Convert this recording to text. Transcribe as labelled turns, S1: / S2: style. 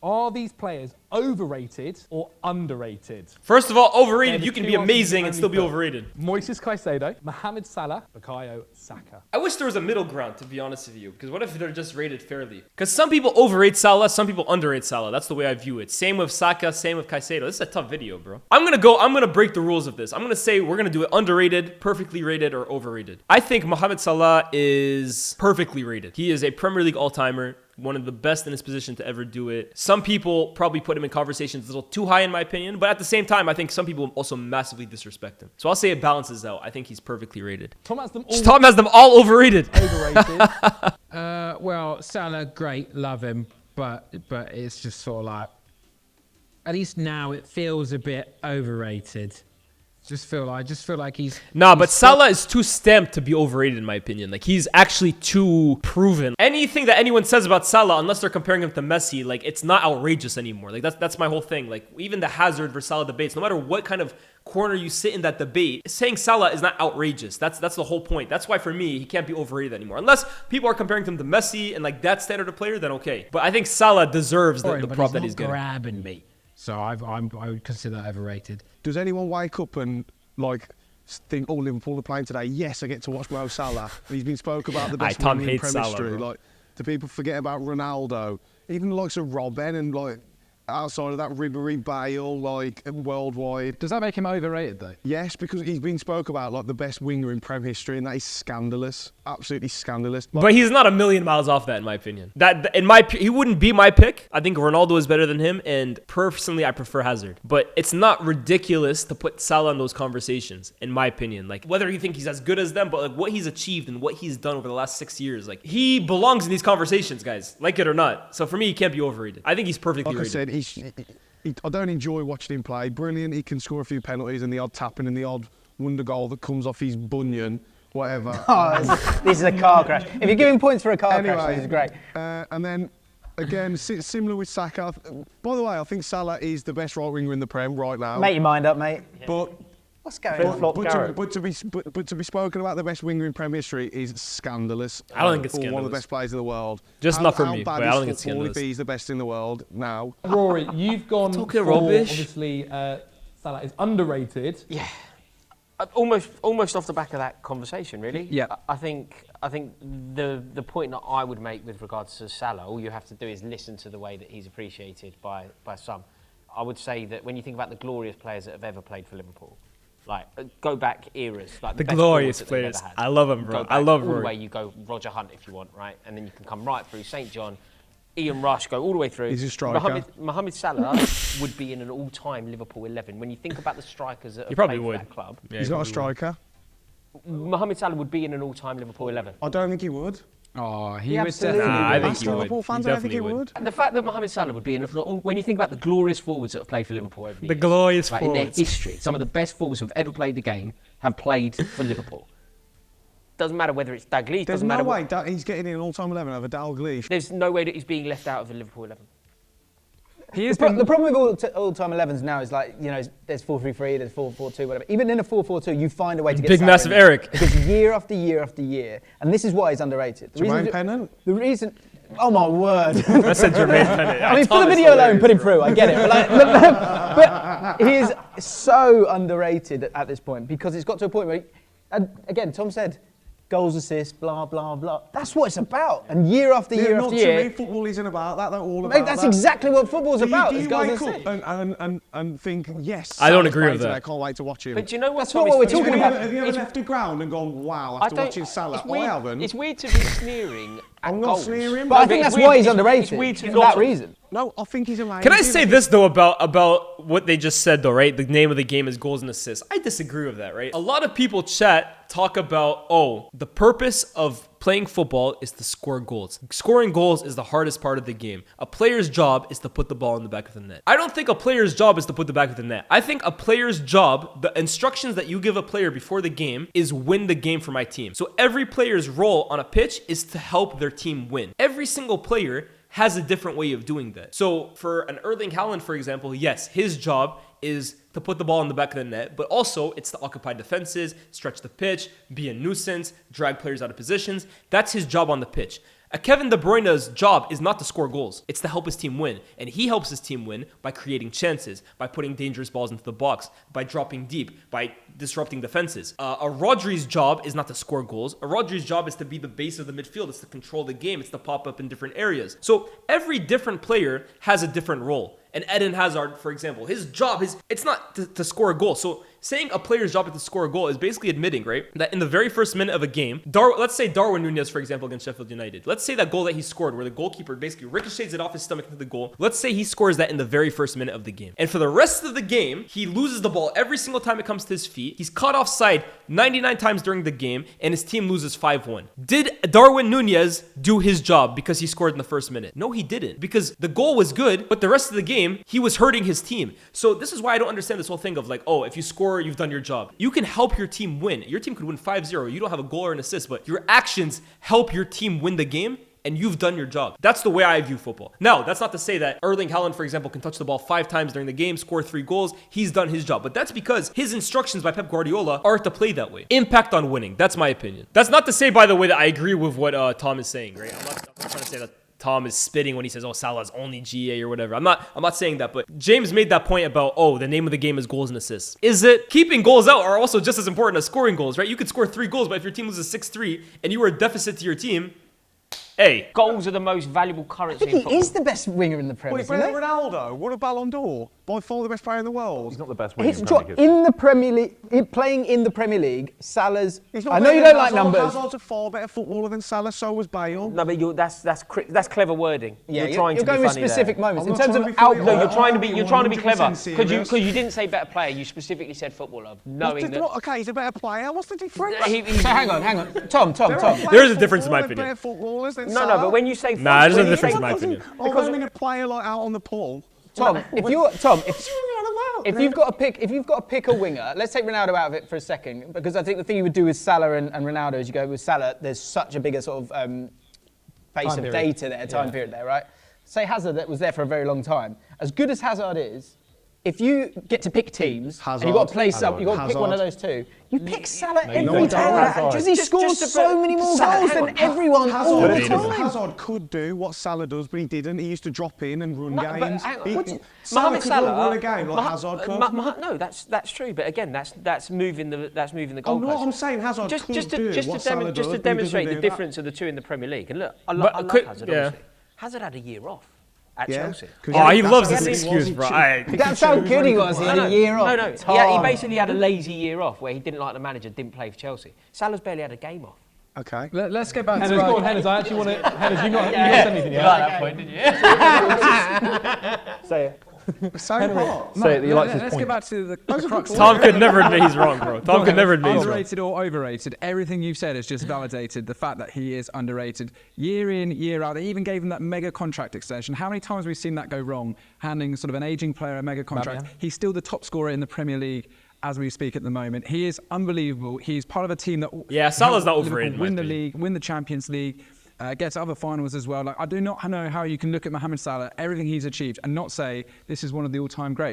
S1: Are these players overrated or underrated?
S2: First of all, overrated. You can be amazing and still be overrated.
S1: Moises Caicedo, Mohamed Salah, Bukayo Saka.
S2: I wish there was a middle ground, to be honest with you. Because what if they're just rated fairly? Because some people overrate Salah, some people underrate Salah. That's the way I view it. Same with Saka, same with Caicedo. This is a tough video, bro. I'm gonna break the rules of this. I'm gonna say we're gonna do it underrated, perfectly rated, or overrated. I think Mohamed Salah is perfectly rated. He is a Premier League all-timer. One of the best in his position to ever do it. Some people probably put him in conversations a little too high in my opinion, but at the same time, I think some people also massively disrespect him. So I'll say it balances out. I think he's perfectly rated.
S1: Tom has
S2: them all overrated.
S1: Overrated.
S3: Well, Salah, great, love him, but it's just sort of like, at least now it feels a bit overrated. Just feel like he's...
S2: Nah, but Salah is too stamped to be overrated in my opinion. Like, he's actually too proven. Anything that anyone says about Salah, unless they're comparing him to Messi, like, it's not outrageous anymore. Like, that's my whole thing. Like, even the Hazard versus Salah debates, no matter what kind of corner you sit in that debate, saying Salah is not outrageous. That's the whole point. That's why for me, he can't be overrated anymore. Unless people are comparing him to Messi and like that standard of player, then okay. But I think Salah deserves the prop that he's getting.
S3: Grabbing me. So I would consider that overrated.
S4: Does anyone wake up and like think, oh, Liverpool are playing today? Yes, I get to watch Mo Salah. And he's been spoke about the best
S2: Tom
S4: in
S2: hates
S4: Premier
S2: Salah,
S4: history.
S2: bro.
S4: Like, do people forget about Ronaldo? Even the likes of Robben and like outside of that Ribery, Bale, like and worldwide.
S5: Does that make him overrated though?
S4: Yes, because he's been spoke about like the best winger in Prem history, and that is scandalous, absolutely scandalous. Like,
S2: But he's not a million miles off that, in my opinion. He wouldn't be my pick. I think Ronaldo is better than him, and personally, I prefer Hazard. But it's not ridiculous to put Salah in those conversations, in my opinion. Like, whether you think he's as good as them, but like what he's achieved and what he's done over the last 6 years, like he belongs in these conversations, guys, like it or not. So for me, he can't be overrated. I think he's perfectly
S4: like
S2: rated.
S4: I said, I don't enjoy watching him play. Brilliant, he can score a few penalties and the odd tapping and the odd wonder goal that comes off his bunion, whatever.
S6: Oh, this is a car crash. If you're giving points for a car crash, this is great.
S4: And then, again, similar with Saka. By the way, I think Salah is the best right winger in the Prem right now.
S6: Make your mind up, mate.
S4: But
S6: what's going on?
S4: But to be spoken about the best winger in Prem history is scandalous.
S2: I don't think it's
S4: for
S2: scandalous.
S4: one of the best players in the world.
S2: Just not for me, but I don't think it's
S4: football
S2: scandalous.
S4: if he's the best in the world now.
S1: Rory, you've gone
S2: Talking
S1: for,
S2: rubbish.
S1: obviously, Salah is underrated.
S7: Yeah, almost off the back of that conversation, really.
S5: Yeah.
S7: I think the point that I would make with regards to Salah, all you have to do is listen to the way that he's appreciated by some. I would say that when you think about the glorious players that have ever played for Liverpool, like go back eras, like
S2: The
S7: best
S2: glorious
S7: forwards that they've
S2: players.
S7: ever had.
S2: I love him, bro.
S7: Go back
S2: I love
S7: all the
S2: Rory.
S7: way. You go Roger Hunt if you want, right, and then you can come right through St. John. Ian Rush, go all the way through.
S4: He's a striker.
S7: Mohamed Salah would be in an all-time Liverpool 11. When you think about the strikers that have
S2: probably
S7: played
S2: would.
S7: for that club,
S2: Yeah,
S4: He's
S2: he
S4: not a
S2: probably would.
S4: striker.
S7: Mohamed Salah would be in an all-time Liverpool 11.
S4: I don't think he would.
S3: Oh, he
S6: He
S3: would
S6: absolutely
S3: definitely.
S2: Nah, I
S3: would.
S2: think
S4: Ask
S2: he would.
S4: Liverpool fans,
S2: He
S4: I don't think he
S2: definitely
S4: would.
S7: And the fact that Mohamed Salah would be in, when you think about the glorious forwards that have played for Liverpool over the
S2: The
S7: years,
S2: glorious
S7: right, in their
S2: forwards.
S7: history, some of the best forwards who've ever played the game have played for Liverpool. Doesn't matter whether it's Dalglish.
S4: There's
S7: Doesn't
S4: no
S7: matter
S4: way that he's getting in an all-time 11 over Dalglish.
S7: There's no way that he's being left out of the Liverpool 11.
S5: He is.
S6: The problem with all-time 11s now is like, you know, there's 4-3-3, there's 4-4-2, whatever. Even in a 4-4-2, you find a way to get
S2: Big
S6: Salah
S2: massive
S6: in there.
S2: Eric.
S6: Because year after year after year, and this is why he's underrated.
S4: Jermaine Pennant?
S6: The reason, oh my word.
S2: I said Jermaine Pennant.
S6: I mean, for the video alone, put him through. I get it. But he is so underrated at this point because it's got to a point where, and again, Tom said, goals, assists, blah, blah, blah. That's what it's about. And year after year
S4: Not
S6: after
S4: to
S6: year.
S4: me, football isn't about that. They're all
S6: Mate,
S4: about
S6: that's
S4: that.
S6: exactly what football's about.
S4: Do
S6: is
S4: you
S6: goals
S4: wake
S6: and assists.
S4: up and think, yes,
S2: I don't
S4: Salah's
S2: agree
S4: playing
S2: with
S4: today,
S2: that.
S4: I can't wait to watch him.
S7: But do you know what?
S6: That's not what we're
S7: Tom,
S6: talking
S4: Have
S6: about.
S4: you ever left the ground and gone, wow, after watching Salah?
S7: It's weird,
S4: I haven't.
S7: It's weird to be sneering at
S4: I'm not
S7: goals.
S4: sneering.
S6: But I
S4: No,
S6: think
S7: it's
S6: that's
S7: weird-
S6: why he's
S7: it's
S6: underrated.
S7: weird to
S6: For
S7: not-
S6: that reason.
S4: No, I think he's amazing.
S2: Can I say this though about what they just said though, right? The name of the game is goals and assists. I disagree with that, right? A lot of people talk about, the purpose of playing football is to score goals. Scoring goals is the hardest part of the game. A player's job is to put the ball in the back of the net. I don't think a player's job is to put the back of the net. I think a player's job, the instructions that you give a player before the game is win the game for my team. So every player's role on a pitch is to help their team win. Every single player has a different way of doing that. So for an Erling Haaland, for example, yes, his job is to put the ball in the back of the net, but also it's to occupy defenses, stretch the pitch, be a nuisance, drag players out of positions. That's his job on the pitch. Kevin De Bruyne's job is not to score goals. It's to help his team win. And he helps his team win by creating chances, by putting dangerous balls into the box, by dropping deep, by disrupting defenses. A Rodri's job is not to score goals. A Rodri's job is to be the base of the midfield. It's to control the game. It's to pop up in different areas. So every different player has a different role. And Eden Hazard, for example, his job it's not to score a goal. So saying a player's job is to score a goal is basically admitting, right, that in the very first minute of a game, let's say Darwin Núñez, for example, against Sheffield United. Let's say that goal that he scored where the goalkeeper basically ricochets it off his stomach into the goal. Let's say he scores that in the very first minute of the game. And for the rest of the game, he loses the ball every single time it comes to his feet. He's caught offside 99 times during the game, and his team loses 5-1. Did Darwin Núñez do his job because he scored in the first minute? No, he didn't, because the goal was good, but the rest of the game, he was hurting his team. So this is why I don't understand this whole thing of like, oh, if you score, you've done your job. You can help your team win. Your team could win 5-0. You don't have a goal or an assist, but your actions help your team win the game, and you've done your job. That's the way I view football. Now, that's not to say that Erling Haaland, for example, can touch the ball 5 times during the game, score 3 goals. He's done his job. But that's because his instructions by Pep Guardiola are to play that way. Impact on winning. That's my opinion. That's not to say, by the way, that I agree with what Tom is saying, right? I'm not trying to say that Tom is spitting when he says, oh, Salah's only GA or whatever. I'm not saying that, but James made that point about, oh, the name of the game is goals and assists. Is it? Keeping goals out are also just as important as scoring goals, right? You could score 3 goals, but if your team loses 6-3 and you were a deficit to your team, hey.
S7: Goals are the most valuable currency in
S6: He
S7: football.
S6: is the best winger in the Premier
S4: Wait,
S6: League.
S4: Ronaldo, what a Ballon d'Or. By far the best player in the world.
S5: He's not the best winger
S6: He's
S5: in Premier League.
S6: in the Premier League, playing in the Premier League. Salah's.
S4: He's not
S6: I know
S4: better
S6: you
S4: than
S6: don't like
S4: Hazard.
S6: numbers.
S4: Hazard's a far better footballer than Salah, so was Bale.
S7: No, but that's clever wording.
S6: Yeah,
S7: you're trying
S6: you're
S7: to be
S6: going with
S7: funny
S6: specific
S7: there.
S6: moments
S4: I'm
S6: in
S4: not
S6: terms
S4: trying
S6: of
S4: to be funny.
S6: output.
S7: No, you're trying to be clever
S4: 100%
S7: because you
S4: serious.
S7: didn't say better player. You specifically said footballer, knowing that.
S4: Okay, he's a better player. What's the difference?
S6: So hang on, Tom.
S2: There is a difference in my opinion.
S4: Better footballers than
S7: No,
S4: Salah.
S7: but when you say
S2: Nah, there's
S7: when
S2: no
S7: you
S2: difference
S7: say-
S2: in my opinion.
S4: Because I mean a player like out on the pool.
S6: Tom, if you've got to pick a winger, let's take Ronaldo out of it for a second, because I think the thing you would do with Salah and Ronaldo is you go with Salah. There's such a bigger sort of base of data there, time period there, right? Say Hazard that was there for a very long time. As good as Hazard is, if you get to pick teams and you've got to play some, you've got to pick one of those two. You pick Salah every time because he scores so many more goals than everyone all the time.
S4: Hazard could do what Salah does, but he didn't. He used to drop in and run games.
S7: Mohamed Salah
S4: run a game like Hazard could.
S7: No, that's true. But again, that's moving the goalpost.
S4: Oh, no, I'm saying Hazard could do what Salah does,
S7: just to
S4: but he
S7: demonstrate
S4: doesn't
S7: the
S4: do that.
S7: difference of the two in the Premier League. And look, I
S2: But
S7: love
S2: could-
S7: Hazard.
S2: yeah.
S7: Obviously, Hazard had a year off at
S4: Yeah,
S7: Chelsea.
S4: 'cause
S2: Oh, he
S4: that's
S2: loves
S4: why
S2: this
S4: he
S2: excuse,
S4: wasn't
S2: bro.
S4: cheap.
S6: That's how good he was. He had a year off.
S7: No. Yeah, he basically had a lazy year off where he didn't like the manager, didn't play for Chelsea. Salah's barely had a game off.
S4: Okay.
S5: Let's go back
S1: Henners,
S5: to
S1: go on, Henners. I actually want to. Henners, you not said anything yet.
S7: that point, didn't you?
S6: Say it.
S4: Say what?
S5: No, Say it, you liked his
S3: let's
S5: point.
S3: get back to the crux.
S2: Tom could never admit he's wrong, bro. Tom could never admit he's wrong.
S5: Underrated or overrated, everything you've said has just validated the fact that he is underrated year in, year out. They even gave him that mega contract extension. How many times have we seen that go wrong, handing sort of an aging player a mega contract? He's still the top scorer in the Premier League as we speak at the moment. He is unbelievable. He's part of a team that
S2: Yeah, Salah's not
S5: helped
S2: overrated,
S5: Liverpool
S2: in
S5: win
S2: my
S5: the
S2: opinion.
S5: league, win the Champions League, get to other finals as well. Like, I do not know how you can look at Mohamed Salah, everything he's achieved, and not say this is one of the all-time greats.